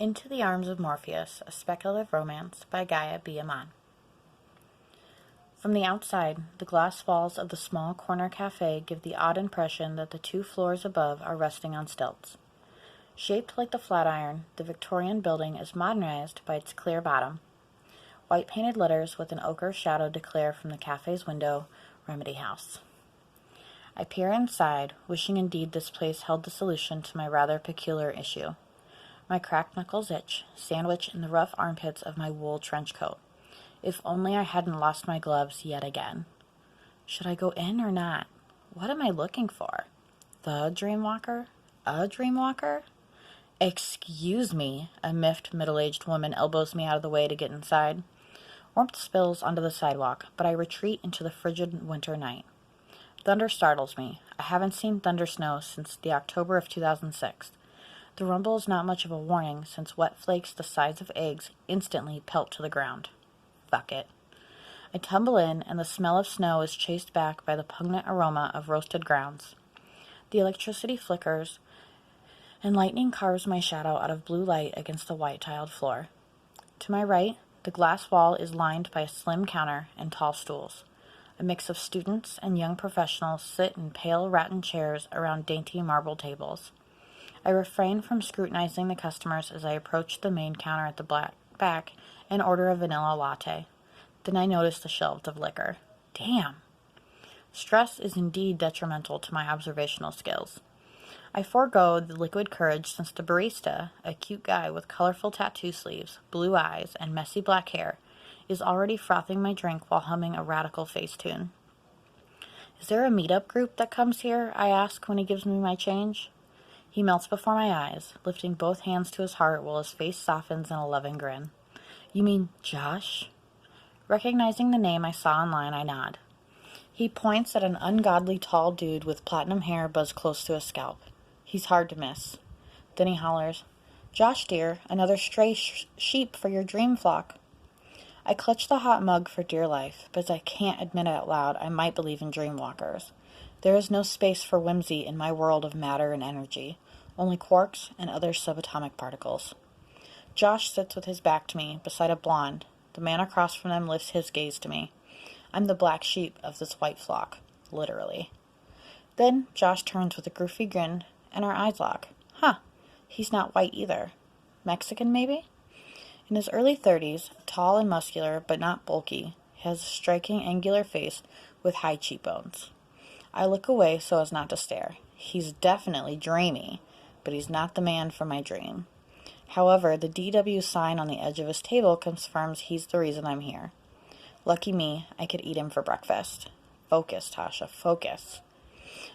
Into the Arms of Morpheus, a speculative romance by Gaia B. Amman. From the outside, the glass walls of the small corner cafe give the odd impression that the 2 floors above are resting on stilts. Shaped like the Flatiron, the Victorian building is modernized by its clear bottom. White-painted letters with an ochre shadow declare from the cafe's window, Remedy House. I peer inside, wishing indeed this place held the solution to my rather peculiar issue. My cracked knuckles itch, sandwiched in the rough armpits of my wool trench coat. If only I hadn't lost my gloves yet again. Should I go in or not? What am I looking for? The Dreamwalker? A Dreamwalker? Excuse me, a miffed middle-aged woman elbows me out of the way to get inside. Warmth spills onto the sidewalk, but I retreat into the frigid winter night. Thunder startles me. I haven't seen thunder snow since the October of 2006. The rumble is not much of a warning, since wet flakes the size of eggs instantly pelt to the ground. Fuck it. I tumble in, and the smell of snow is chased back by the pungent aroma of roasted grounds. The electricity flickers, and lightning carves my shadow out of blue light against the white-tiled floor. To my right, the glass wall is lined by a slim counter and tall stools. A mix of students and young professionals sit in pale rattan chairs around dainty marble tables. I refrain from scrutinizing the customers as I approach the main counter at the back and order a vanilla latte. Then I notice the shelves of liquor. Damn! Stress is indeed detrimental to my observational skills. I forego the liquid courage since the barista, a cute guy with colorful tattoo sleeves, blue eyes, and messy black hair, is already frothing my drink while humming a radical face tune. Is there a meetup group that comes here? I ask when he gives me my change. He melts before my eyes, lifting both hands to his heart while his face softens in a loving grin. You mean Josh? Recognizing the name I saw online, I nod. He points at an ungodly tall dude with platinum hair buzzed close to his scalp. He's hard to miss. Then he hollers, Josh, dear, another stray sheep for your dream flock. I clutch the hot mug for dear life, but as I can't admit out loud, I might believe in dreamwalkers. There is no space for whimsy in my world of matter and energy, only quarks and other subatomic particles. Josh sits with his back to me, beside a blonde. The man across from them lifts his gaze to me. I'm the black sheep of this white flock, literally. Then Josh turns with a goofy grin, and our eyes lock. Huh, he's not white either. Mexican, maybe? In his early 30s, tall and muscular, but not bulky, he has a striking angular face with high cheekbones. I look away so as not to stare. He's definitely dreamy, but he's not the man for my dream. However, the DW sign on the edge of his table confirms he's the reason I'm here. Lucky me, I could eat him for breakfast. Focus, Tasha, focus.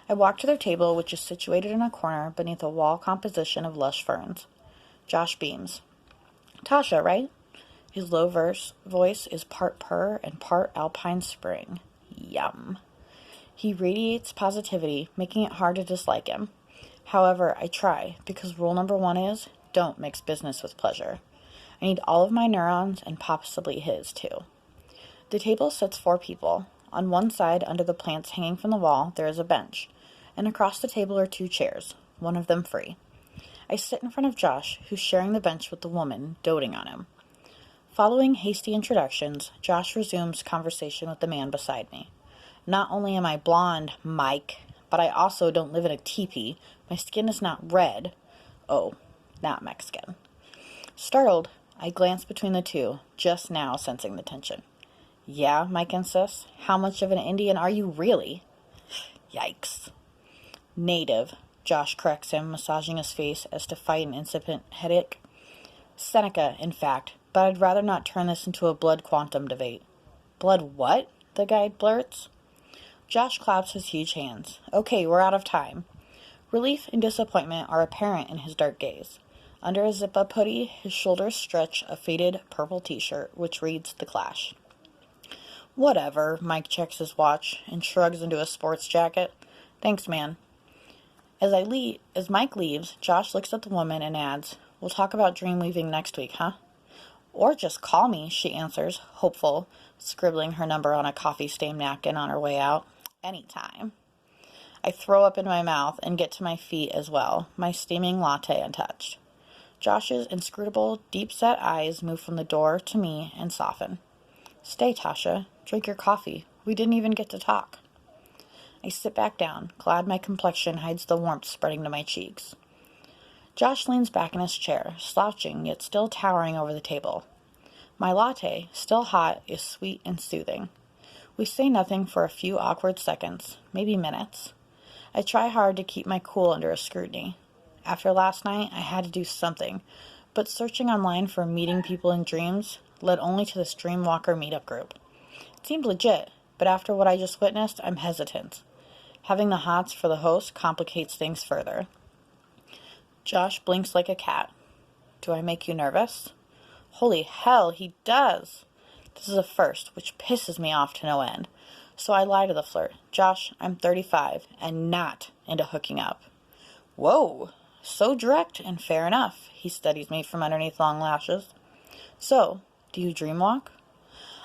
I walk to their table, which is situated in a corner beneath a wall composition of lush ferns. Josh beams. Tasha, right? His low voice is part purr and part alpine spring. Yum. He radiates positivity, making it hard to dislike him. However, I try, because rule number 1 is, don't mix business with pleasure. I need all of my neurons and possibly his, too. The table sits 4 people. On one side, under the plants hanging from the wall, there is a bench, and across the table are 2 chairs, one of them free. I sit in front of Josh, who's sharing the bench with the woman, doting on him. Following hasty introductions, Josh resumes conversation with the man beside me. Not only am I blonde, Mike, but I also don't live in a teepee. My skin is not red. Oh, not Mexican. Startled, I glance between the 2, just now sensing the tension. Yeah, Mike insists. How much of an Indian are you really? Yikes. Native, Josh corrects him, massaging his face as to fight an incipient headache. Seneca, in fact, but I'd rather not turn this into a blood quantum debate. Blood what? The guide blurts. Josh claps his huge hands. Okay, we're out of time. Relief and disappointment are apparent in his dark gaze. Under his zip-up hoodie, his shoulders stretch a faded purple t-shirt, which reads The Clash. Whatever, Mike checks his watch and shrugs into a sports jacket. Thanks, man. As Mike leaves, Josh looks at the woman and adds, We'll talk about dream weaving next week, huh? Or just call me, she answers, hopeful, scribbling her number on a coffee-stained napkin on her way out. Anytime. I throw up in my mouth and get to my feet as well, my steaming latte untouched. Josh's inscrutable, deep-set eyes move from the door to me and soften. Stay, Tasha. Drink your coffee. We didn't even get to talk. I sit back down, glad my complexion hides the warmth spreading to my cheeks. Josh leans back in his chair, slouching yet still towering over the table. My latte, still hot, is sweet and soothing. We say nothing for a few awkward seconds, maybe minutes. I try hard to keep my cool under a scrutiny. After last night, I had to do something, but searching online for meeting people in dreams led only to this Dreamwalker meetup group. It seemed legit, but after what I just witnessed, I'm hesitant. Having the hots for the host complicates things further. Josh blinks like a cat. Do I make you nervous? Holy hell, he does! This is a first, which pisses me off to no end. So I lie to the flirt. Josh, I'm 35 and not into hooking up. Whoa, so direct and fair enough. He studies me from underneath long lashes. So, do you dreamwalk?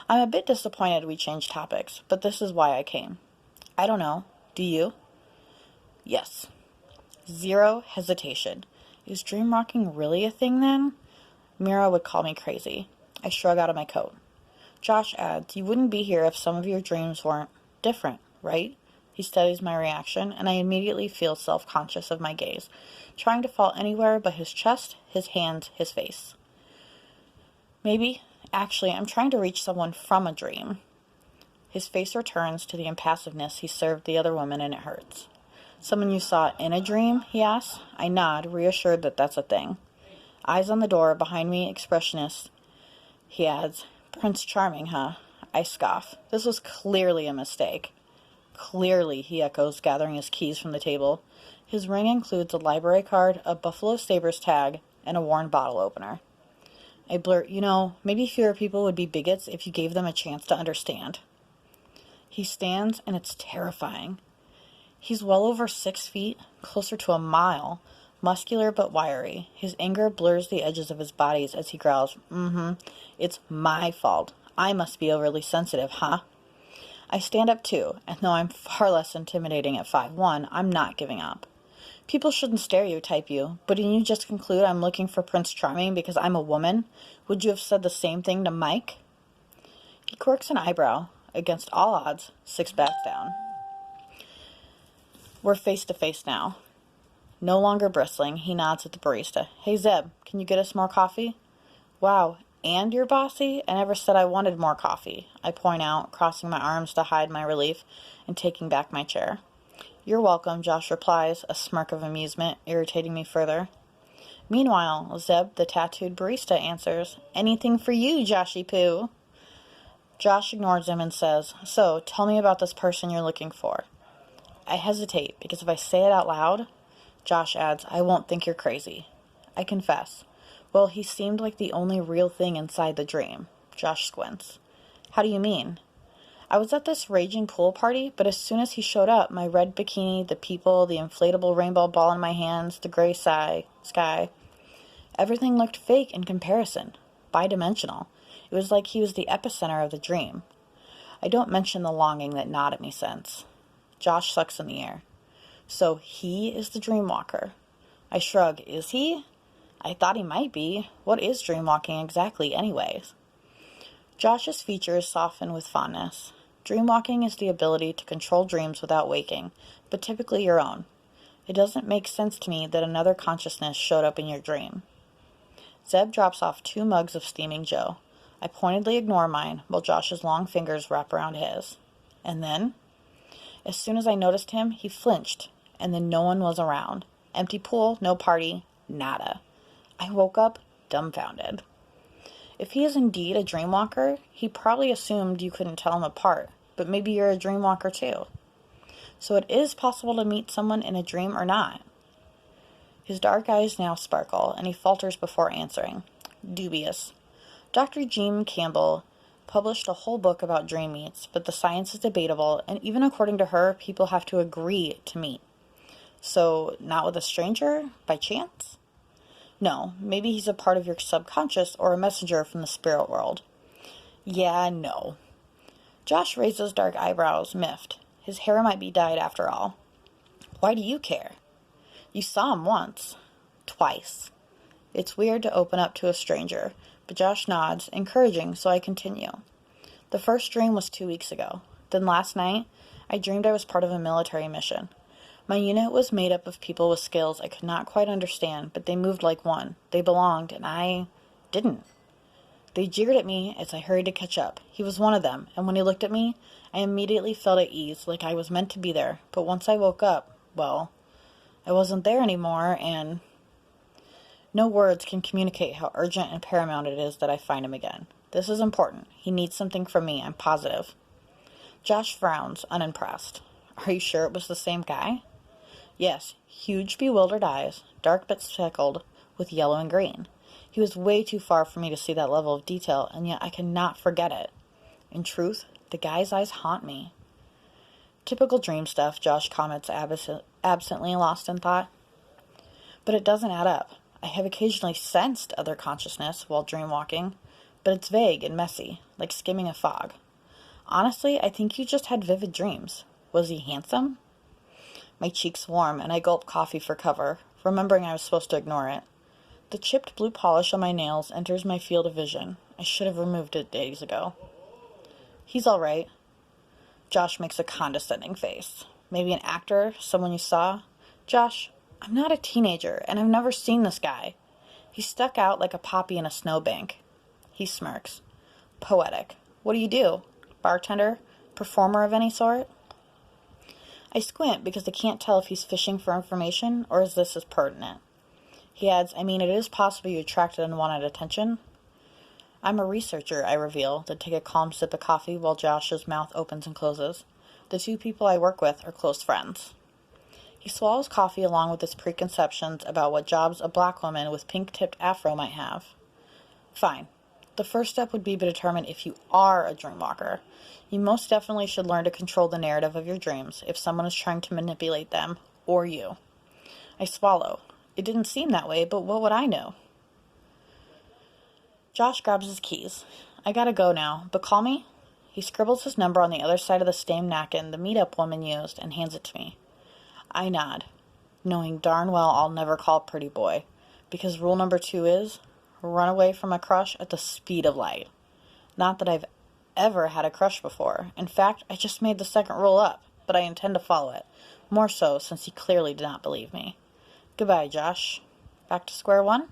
I'm a bit disappointed we changed topics, but this is why I came. I don't know. Do you? Yes. Zero hesitation. Is dreamwalking really a thing then? Mira would call me crazy. I shrug out of my coat. Josh adds, you wouldn't be here if some of your dreams weren't different, right? He studies my reaction, and I immediately feel self-conscious of my gaze, trying to fall anywhere but his chest, his hands, his face. Maybe. Actually, I'm trying to reach someone from a dream. His face returns to the impassiveness he served the other woman, and it hurts. Someone you saw in a dream, he asks. I nod, reassured that that's a thing. Eyes on the door, behind me, expressionist. He adds, Prince Charming, huh? I scoff. This was clearly a mistake. Clearly, he echoes, gathering his keys from the table. His ring includes a library card, a Buffalo Sabres tag, and a worn bottle opener. I blurt, maybe fewer people would be bigots if you gave them a chance to understand. He stands, and it's terrifying. He's well over 6 feet, closer to a mile, muscular but wiry. His anger blurs the edges of his body as he growls, it's my fault. I must be overly sensitive, huh? I stand up too, and though I'm far less intimidating at 5'1", I'm not giving up. People shouldn't stereotype you, but didn't you just conclude I'm looking for Prince Charming because I'm a woman? Would you have said the same thing to Mike? He quirks an eyebrow. Against all odds, 6 backs down. We're face to face now. No longer bristling, he nods at the barista. Hey Zeb, can you get us more coffee? Wow, and you're bossy? I never said I wanted more coffee. I point out, crossing my arms to hide my relief and taking back my chair. You're welcome, Josh replies, a smirk of amusement irritating me further. Meanwhile, Zeb, the tattooed barista, answers, anything for you, Joshy Poo. Josh ignores him and says, so, tell me about this person you're looking for. I hesitate, because if I say it out loud, Josh adds, I won't think you're crazy. I confess. Well, he seemed like the only real thing inside the dream. Josh squints. How do you mean? I was at this raging pool party, but as soon as he showed up, my red bikini, the people, the inflatable rainbow ball in my hands, the gray sky, everything looked fake in comparison, bidimensional. It was like he was the epicenter of the dream. I don't mention the longing that gnawed at me since. Josh sucks in the air. So he is the dreamwalker. I shrug. Is he? I thought he might be. What is dreamwalking exactly anyways? Josh's features soften with fondness. Dreamwalking is the ability to control dreams without waking, but typically your own. It doesn't make sense to me that another consciousness showed up in your dream. Zeb drops off 2 mugs of steaming joe. I pointedly ignore mine, while Josh's long fingers wrap around his. And then? As soon as I noticed him, he flinched, and then no one was around. Empty pool, no party, nada. I woke up dumbfounded. If he is indeed a dreamwalker, he probably assumed you couldn't tell him apart, but maybe you're a dreamwalker too. So it is possible to meet someone in a dream or not. His dark eyes now sparkle, and he falters before answering. Dubious. Dr. Jean Campbell published a whole book about dream meets, but the science is debatable, and even according to her, people have to agree to meet. So, not with a stranger? By chance? No, maybe he's a part of your subconscious or a messenger from the spirit world. Yeah, no. Josh raises dark eyebrows, miffed. His hair might be dyed after all. Why do you care? You saw him once. Twice. It's weird to open up to a stranger, but Josh nods, encouraging, so I continue. The first dream was 2 weeks ago. Then last night, I dreamed I was part of a military mission. My unit was made up of people with skills I could not quite understand, but they moved like one. They belonged, and I didn't. They jeered at me as I hurried to catch up. He was one of them, and when he looked at me, I immediately felt at ease, like I was meant to be there. But once I woke up, well, I wasn't there anymore, and no words can communicate how urgent and paramount it is that I find him again. This is important. He needs something from me, I'm positive. Josh frowns, unimpressed. Are you sure it was the same guy? Yes, huge bewildered eyes, dark but speckled with yellow and green. He was way too far for me to see that level of detail, and yet I cannot forget it. In truth, the guy's eyes haunt me. Typical dream stuff, Josh comments absently, lost in thought. But it doesn't add up. I have occasionally sensed other consciousness while dreamwalking, but it's vague and messy, like skimming a fog. Honestly, I think you just had vivid dreams. Was he handsome? My cheeks warm, and I gulp coffee for cover, remembering I was supposed to ignore it. The chipped blue polish on my nails enters my field of vision. I should have removed it days ago. He's all right. Josh makes a condescending face. Maybe an actor, someone you saw? Josh, I'm not a teenager, and I've never seen this guy. He stuck out like a poppy in a snowbank. He smirks. Poetic. What do? Bartender? Performer of any sort? I squint because I can't tell if he's fishing for information or if this is pertinent. He adds, it is possible you attracted unwanted attention. I'm a researcher, I reveal, then take a calm sip of coffee while Josh's mouth opens and closes. The two people I work with are close friends. He swallows coffee along with his preconceptions about what jobs a black woman with pink-tipped afro might have. Fine. The first step would be to determine if you are a dreamwalker. You most definitely should learn to control the narrative of your dreams if someone is trying to manipulate them, or you. I swallow. It didn't seem that way, but what would I know? Josh grabs his keys. I gotta go now, but call me. He scribbles his number on the other side of the stained napkin the meetup woman used and hands it to me. I nod, knowing darn well I'll never call pretty boy, because rule number 2 is run away from a crush at the speed of light. Not that I've ever had a crush before. In fact, I just made the second rule up, but I intend to follow it. More so since he clearly did not believe me. Goodbye, Josh. Back to square one?